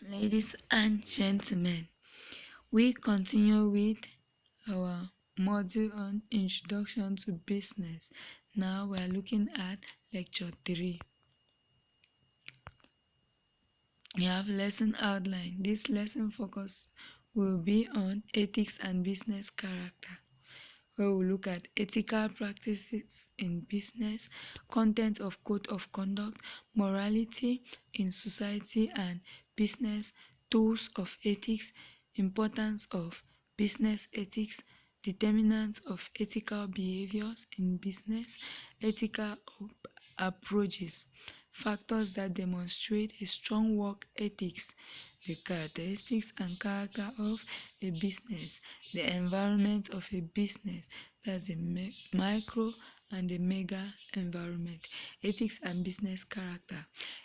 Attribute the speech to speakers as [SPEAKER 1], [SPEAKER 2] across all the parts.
[SPEAKER 1] Ladies and gentlemen, we continue with our module on Introduction to Business. Now we are looking at Lecture 3. We have lesson outline. This lesson focus will be on ethics and business character, where we look at ethical practices in business, content of code of conduct, morality in society and business, tools of ethics, importance of business ethics, determinants of ethical behaviors in business, ethical approaches, factors that demonstrate a strong work ethics, the characteristics and character of a business, the environment of a business, that's a micro and a mega environment. Ethics and business character.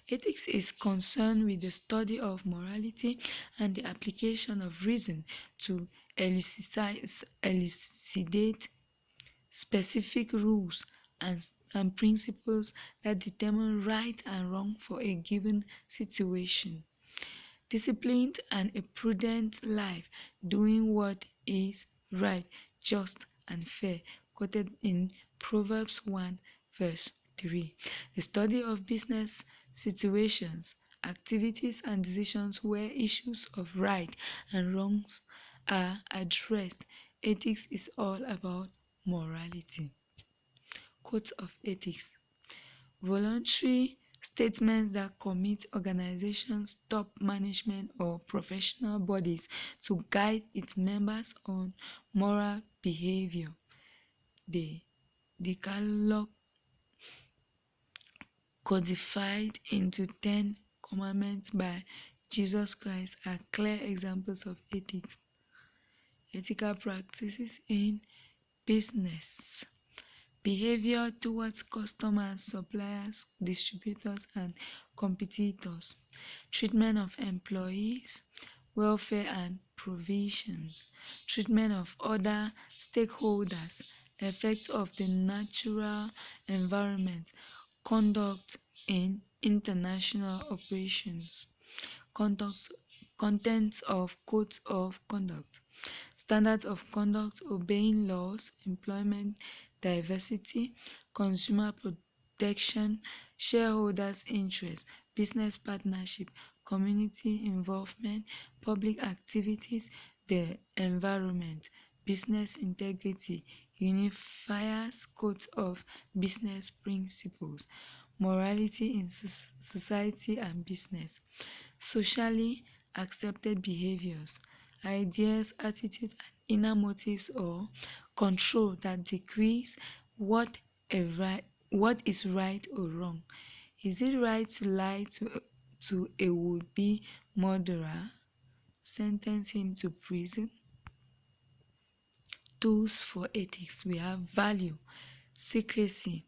[SPEAKER 1] Ethics is concerned with the study of morality and the application of reason to elucidate specific rules and principles that determine right and wrong for a given situation. Disciplined and a prudent life, doing what is right, just, and fair, quoted in Proverbs 1, verse 3. The study of business situations, activities, and decisions where issues of right and wrongs are addressed. Ethics is all about morality. Codes of ethics. Voluntary statements that commit organizations, top management, or professional bodies to guide its members on moral behavior. The Decalogue, codified into 10 commandments by Jesus Christ, are clear examples of ethics. Ethical practices in business. Behavior towards customers, suppliers, distributors, and competitors, treatment of employees, welfare and provisions, treatment of other stakeholders, effects of the natural environment, conduct in international operations, contents of codes of conduct, standards of conduct, obeying laws, employment diversity, consumer protection, shareholders' interest, business partnership, community involvement, public activities, the environment, business integrity, unifiers, codes of business principles, morality in society and business, socially accepted behaviors, ideas, attitude, and inner motives or control that decrees what is right or wrong. Is it right to lie to a would-be murderer? Sentence him to prison. Tools for ethics. We have value, secrecy,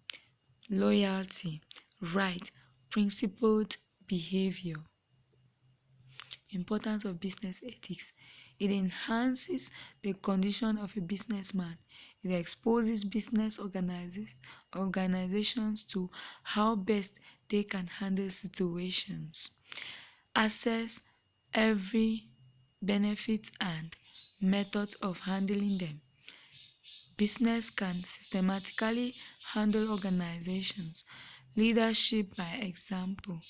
[SPEAKER 1] loyalty, right, principled behavior. Importance of business ethics. It enhances the condition of a businessman. It exposes business organizations to how best they can handle situations. Assess every benefit and methods of handling them. Business can systematically handle organizations. Leadership by example.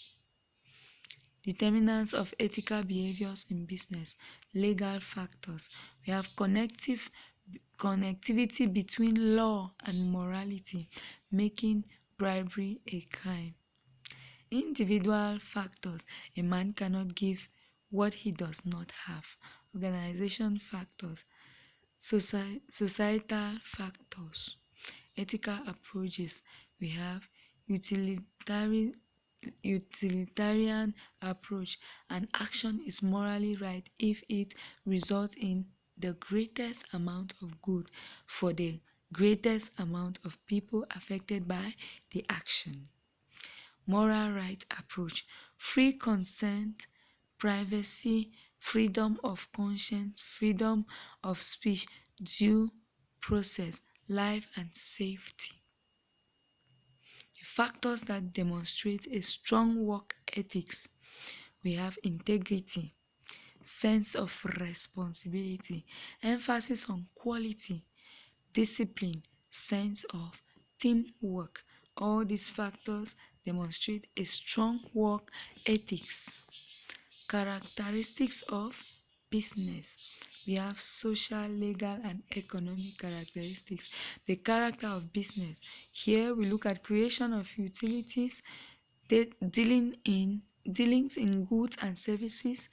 [SPEAKER 1] Determinants of ethical behaviors in business, legal factors. We have connectivity between law and morality, making bribery a crime. Individual factors. A man cannot give what he does not have. Organization factors. Societal factors. Ethical approaches. We have utilitarian approach. An action is morally right if it results in the greatest amount of good for the greatest amount of people affected by the action. Moral right approach. Free consent, privacy, freedom of conscience, freedom of speech, due process, life and safety. Factors that demonstrate a strong work ethics. we have integrity, sense of responsibility, emphasis on quality, discipline, sense of teamwork. All these factors demonstrate a strong work ethics. Characteristics of business. We have social, legal, and economic characteristics. The character of business. Here we look at creation of utilities, dealings in goods and services,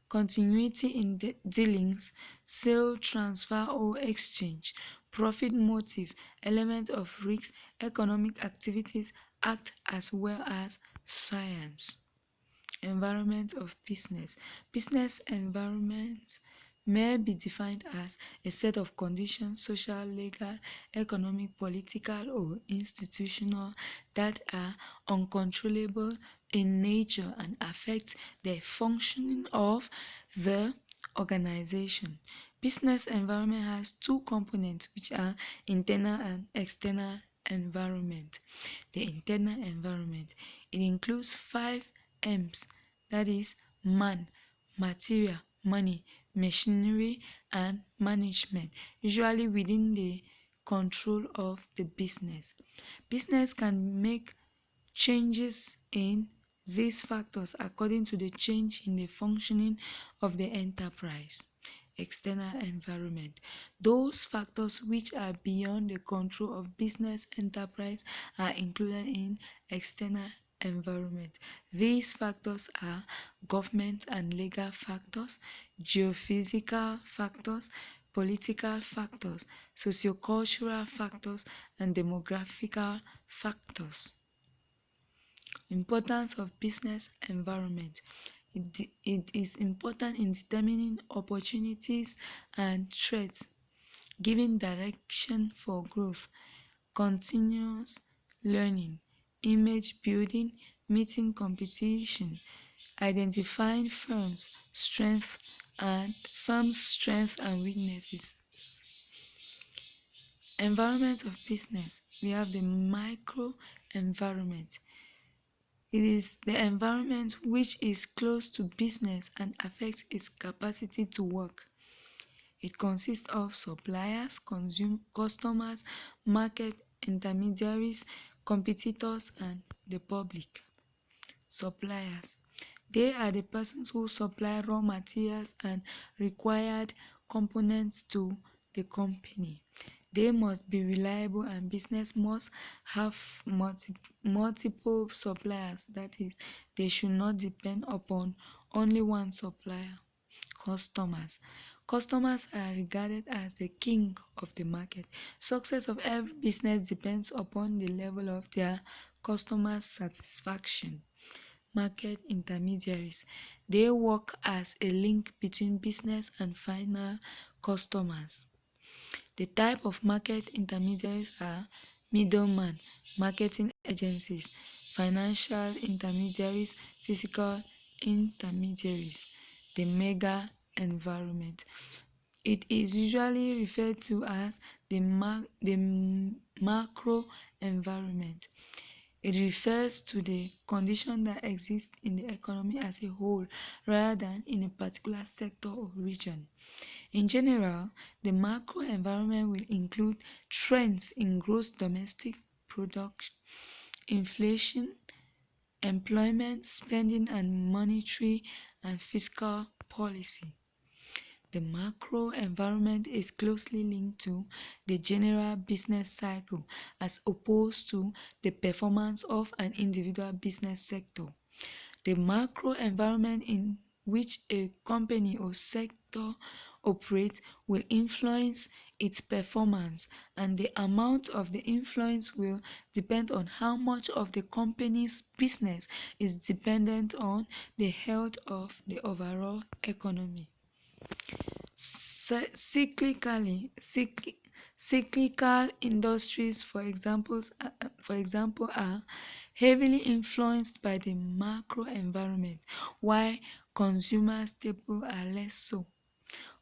[SPEAKER 1] continuity in dealings, sale, transfer, or exchange, profit motive, element of risk, economic activities, act as well as science. Environment of business. Business environment may be defined as a set of conditions, social, legal, economic, political, or institutional, that are uncontrollable in nature and affect the functioning of the organization. Business environment has two components, which are internal and external environment. The internal environment, it includes 5 M's, that is man, material, money, machinery, and management, usually within the control of the business. Business can make changes in these factors according to the change in the functioning of the enterprise. External environment. Those factors which are beyond the control of business enterprise are included in external environment. These factors are government and legal factors, geophysical factors, political factors, sociocultural factors, and demographical factors. Importance of business environment. It is important in determining opportunities and threats, giving direction for growth, continuous learning, image building, meeting competition, identifying firms' strengths and weaknesses. Environment of business. We have the micro environment. It is the environment which is close to business and affects its capacity to work. It consists of suppliers, customers, market intermediaries, competitors, and the public. Suppliers. They are the persons who supply raw materials and required components to the company. They must be reliable, and business must have multiple suppliers. That is, they should not depend upon only one supplier. Customers. Customers are regarded as the king of the market. Success of every business depends upon the level of their customers' satisfaction. Market intermediaries. They work as a link between business and final customers. The type of market intermediaries are middleman, marketing agencies, financial intermediaries, physical intermediaries. The mega environment. It is usually referred to as the macro environment. It refers to the condition that exists in the economy as a whole rather than in a particular sector or region. In general, the macro environment will include trends in gross domestic product, inflation, employment, spending, and monetary and fiscal policy. The macro environment is closely linked to the general business cycle as opposed to the performance of an individual business sector. The macro environment in which a company or sector operates will influence its performance, and the amount of the influence will depend on how much of the company's business is dependent on the health of the overall economy. Cyclical industries, for example, are heavily influenced by the macro environment, while consumer staples are less so.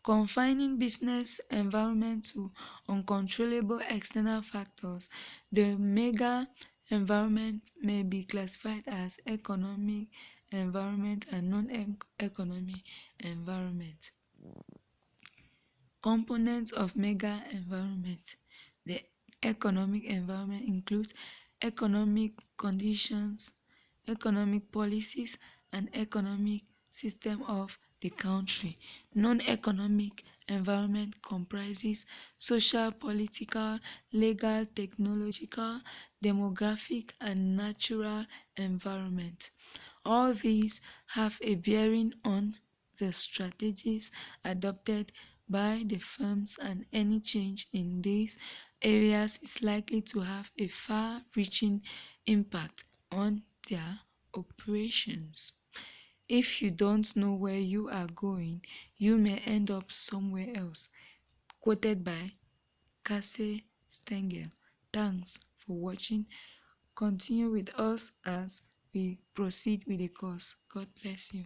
[SPEAKER 1] Confining business environment to uncontrollable external factors, the mega environment may be classified as economic environment and non-economic environment. Components of mega environment. The economic environment includes economic conditions, economic policies, and economic system of the country. Non-economic environment comprises social, political, legal, technological, demographic, and natural environment. All these have a bearing on the strategies adopted by the firms, and any change in these areas is likely to have a far-reaching impact on their operations. If you don't know where you are going, you may end up somewhere else. Quoted by Casey Stengel. Thanks for watching. Continue with us as we proceed with the course. God bless you.